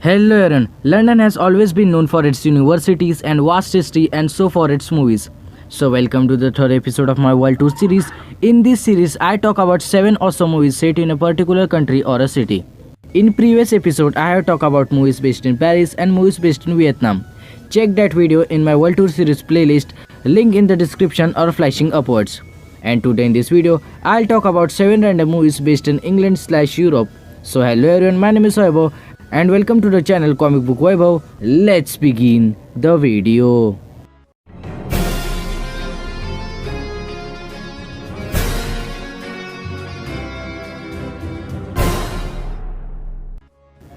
Hello Aaron. London has always been known for its universities and vast history and so for its movies. So welcome to the third episode of my World Tour series. In this series, I talk about 7 awesome movies set in a particular country or a city. In previous episode, I have talked about movies based in Paris and movies based in Vietnam. Check that video in my World Tour series playlist, link in the description or flashing upwards. And today in this video, I'll talk about 7 random movies based in England/Europe. So hello everyone, my name is Vaibhav and welcome to the channel Comic Book Vaibhav. Let's begin the video.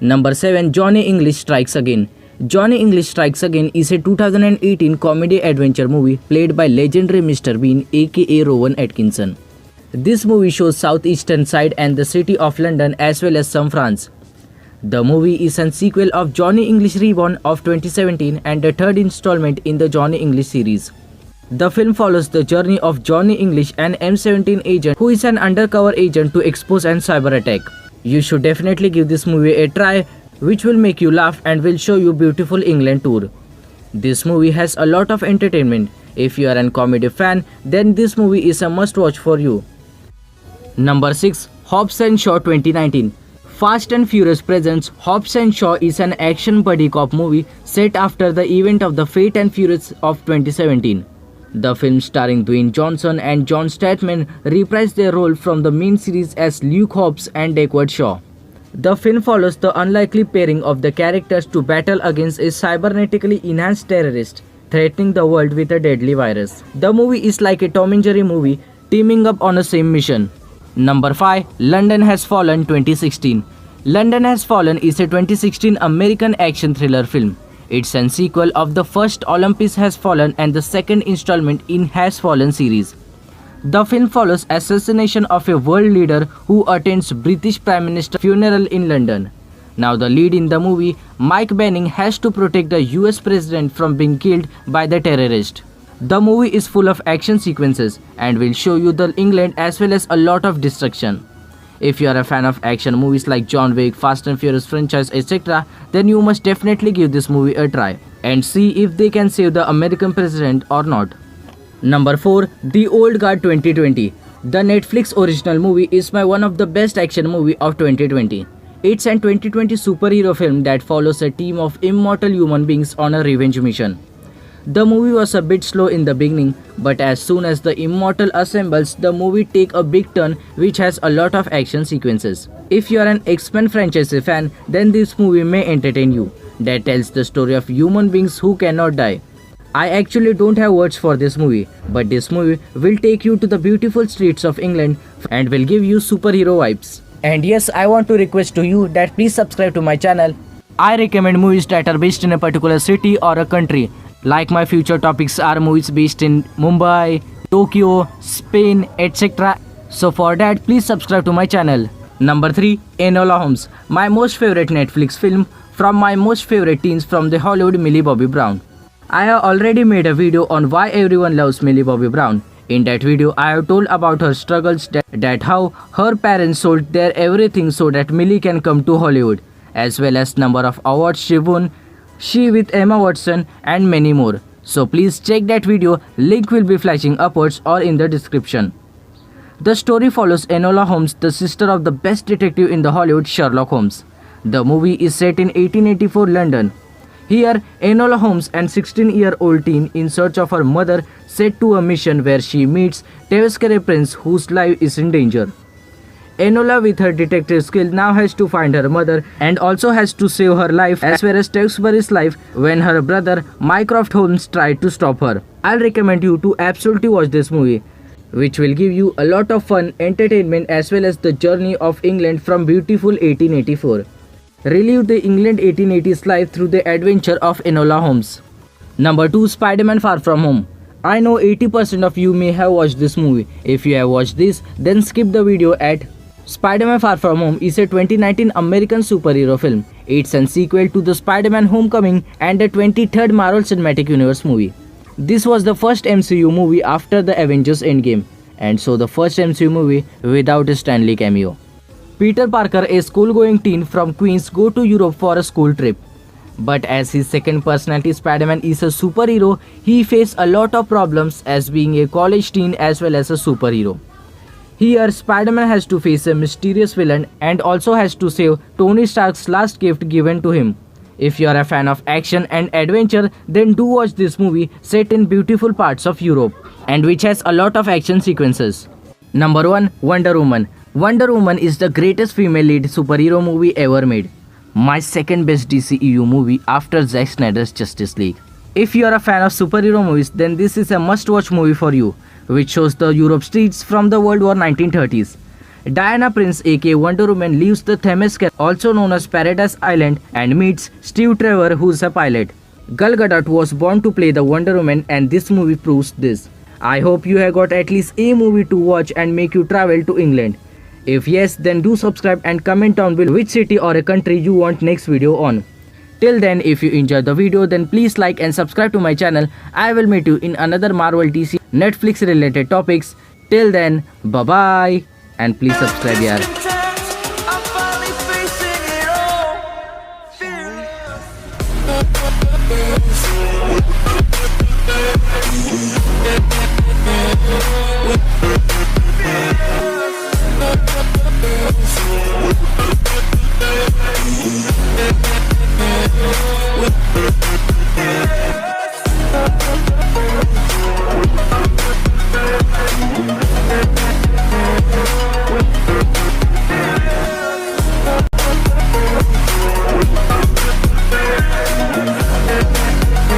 Number 7. Johnny English Strikes Again. Johnny English Strikes Again is a 2018 comedy adventure movie played by legendary Mr. Bean aka Rowan Atkinson. This movie shows southeastern side and the city of London as well as some France. The movie is a sequel of Johnny English Reborn of 2017 and the third installment in the Johnny English series. The film follows the journey of Johnny English, an M17 agent who is an undercover agent to expose an cyber attack. You should definitely give this movie a try, which will make you laugh and will show you beautiful England tour. This movie has a lot of entertainment. If you are a comedy fan, then this movie is a must watch for you. Number 6. Hobbs and Shaw 2019. Fast and Furious presents Hobbs and Shaw is an action buddy cop movie set after the event of the Fate and Furious of 2017. The film starring Dwayne Johnson and John Statham reprised their role from the main series as Luke Hobbs and Deckard Shaw. The film follows the unlikely pairing of the characters to battle against a cybernetically enhanced terrorist threatening the world with a deadly virus. The movie is like a Tom and Jerry movie teaming up on the same mission. Number 5. London Has Fallen 2016. London Has Fallen is a 2016 American action thriller film. It's a sequel of the first Olympus Has Fallen and the second installment in Has Fallen series. The film follows assassination of a world leader who attends British Prime Minister funeral in London. Now the lead in the movie, Mike Benning, has to protect the US president from being killed by the terrorist. The movie is full of action sequences and will show you the England as well as a lot of destruction. If you are a fan of action movies like John Wick, Fast and Furious franchise, etc., then you must definitely give this movie a try and see if they can save the American president or not. Number 4. The Old Guard 2020. The Netflix original movie is one of the best action movie of 2020. It's a 2020 superhero film that follows a team of immortal human beings on a revenge mission. The movie was a bit slow in the beginning, but as soon as the Immortal assembles, the movie takes a big turn which has a lot of action sequences. If you are an X-Men franchise fan, then this movie may entertain you. That tells the story of human beings who cannot die. I actually don't have words for this movie, but this movie will take you to the beautiful streets of England and will give you superhero vibes. And yes, I want to request to you that please subscribe to my channel. I recommend movies that are based in a particular city or a country. Like my future topics are movies based in Mumbai, Tokyo, Spain, etc. So for that, please subscribe to my channel. Number 3. Enola Holmes. My most favorite Netflix film from my most favorite teens from the Hollywood Millie Bobby Brown. I have already made a video on why everyone loves Millie Bobby Brown. In that video, I have told about her struggles, that how her parents sold their everything so that Millie can come to Hollywood, as well as number of awards she won, she with Emma Watson and many more. So please check that video, link will be flashing upwards or in the description. The story follows Enola Holmes, the sister of the best detective in the Hollywood, Sherlock Holmes. The movie is set in 1884 London. Here, Enola Holmes, an 16-year-old teen in search of her mother, set to a mission where she meets Tewkesbury Prince whose life is in danger. Enola with her detective skill now has to find her mother and also has to save her life as well as Tewkesbury's life when her brother Mycroft Holmes tried to stop her. I'll recommend you to absolutely watch this movie, which will give you a lot of fun, entertainment as well as the journey of England from beautiful 1884. Relive the England 1880s life through the adventure of Enola Holmes. Number 2. Spider-Man Far From Home. I know 80% of you may have watched this movie. If you have watched this, then skip the video at Spider-Man Far From Home is a 2019 American superhero film. It's a sequel to the Spider-Man Homecoming and the 23rd Marvel Cinematic Universe movie. This was the first MCU movie after the Avengers Endgame, and so the first MCU movie without a Stan Lee cameo. Peter Parker, a school-going teen from Queens, go to Europe for a school trip. But as his second personality Spider-Man is a superhero, he faces a lot of problems as being a college teen as well as a superhero. Here, Spider-Man has to face a mysterious villain and also has to save Tony Stark's last gift given to him. If you are a fan of action and adventure, then do watch this movie set in beautiful parts of Europe and which has a lot of action sequences. Number 1. Wonder Woman. Wonder Woman is the greatest female lead superhero movie ever made. My second best DCEU movie after Zack Snyder's Justice League. If you are a fan of superhero movies, then this is a must-watch movie for you, which shows the Europe streets from the World War 1930s. Diana Prince aka Wonder Woman leaves the Thames Canal, also known as Paradise Island, and meets Steve Trevor, who's a pilot. Gal Gadot was born to play the Wonder Woman, and this movie proves this. I hope you have got at least a movie to watch and make you travel to England. If yes, then do subscribe and comment down below which city or a country you want next video on. Till then, if you enjoyed the video, then please like and subscribe to my channel. I will meet you in another Marvel, DC, Netflix related topics. Till then, bye bye and please subscribe yaar. We'll be right back.